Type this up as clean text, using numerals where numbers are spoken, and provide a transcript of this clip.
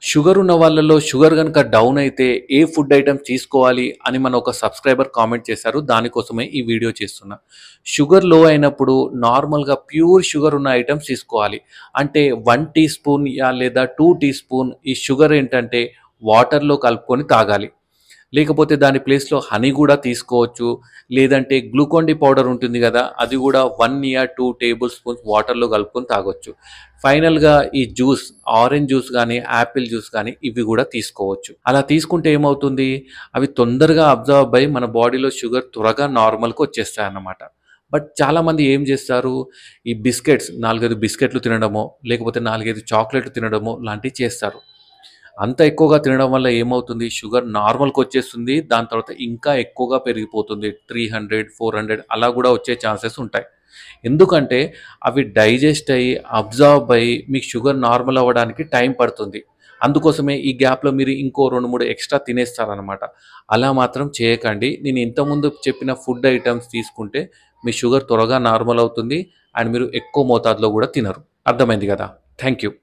Sugar ఉన్న వాళ్ళలో sugar గనుక డౌన్ అయితే ఏ ఫుడ్ ఐటెమ్స్ తీసుకోవాలి అని మన ఒక సబ్స్క్రైబర్ కామెంట్ చేశారు. దానికోసమే ఈ వీడియో చేస్తున్నా. షుగర్ లో అయినప్పుడు నార్మల్‌గా ప్యూర్ షుగర్ ఉన్న ఐటెమ్స్ తీసుకోవాలి. అంటే 1 టీ స్పూన్ లేదా 2 టీ స్పూన్ ఈ షుగర్ ఏంటంటే వాటర్‌లో కలుపుకొని తాగాలి. లేకపోతే దాని ప్లేస్‌లో హనీ గూడా తీసుకోవచ్చు. లేదంటే గ్లూకాన్-డి పౌడర్ ఉంటుంది గదా! అది గూడా 1 2 టేబుల్ స్పూన్స్ వాటర్‌లో కలుపుకొని తాగొచ్చు. ఫైనల్‌గా ఈ జ్యూస్, ఆరెంజ్ జ్యూస్ గానీ, యాపిల్ జ్యూస్ గానీ ఇవి గూడా తీసుకోవచ్చు. అలా తీసుకుంటే ఏమవుతుంది? అవి తొందరగా అబ్జార్బ్ అయ్యి మన బాడీలో షుగర్ త్వరగా నార్మల్‌కొచ్చేస్తాయన్నమాట. బట్ చాలామంది ఏం జేస్తారు? ఈ బిస్కెట్స్ 4, 5 బిస్కెట్‌లు తినడమో, లేకపోతే 4, 5 చాక్లెట్‌లు తినడమో లాంటివి చేస్తారు. అంత ఎక్కువగా తినడం వల్ల ఏమవుతుంది? షుగర్ నార్మల్‌కొచ్చేస్తుంది. దాని తర్వాత ఇంకా ఎక్కువగా పెరిగిపోతుంది. 300, 400 అలా గూడా వచ్చే ఛాన్సెస్ ఉంటాయి. ఎందుకంటే అవి డైజెస్ట్ అయ్యి, అబ్జార్బ్ అయ్యి మీకు షుగర్ నార్మల్ అవ్వడానికి టైం పడుతుంది. అందుకోసమే ఈ గ్యాప్‌లో మీరు ఇంకో 2, 3 ఎక్స్‌ట్రా తినేస్తారనమాట. అలా మాత్రం చేయకండి. నేను ఇంతకుముందు చెప్పిన ఫుడ్ ఐటెమ్స్ తీసుకుంటే మీ షుగర్ త్వరగా నార్మల్ అవుతుంది. అండ్ మీరు ఎక్కువ మోతాదులో గూడా తినరు. అర్థమైంది గదా! Thank you.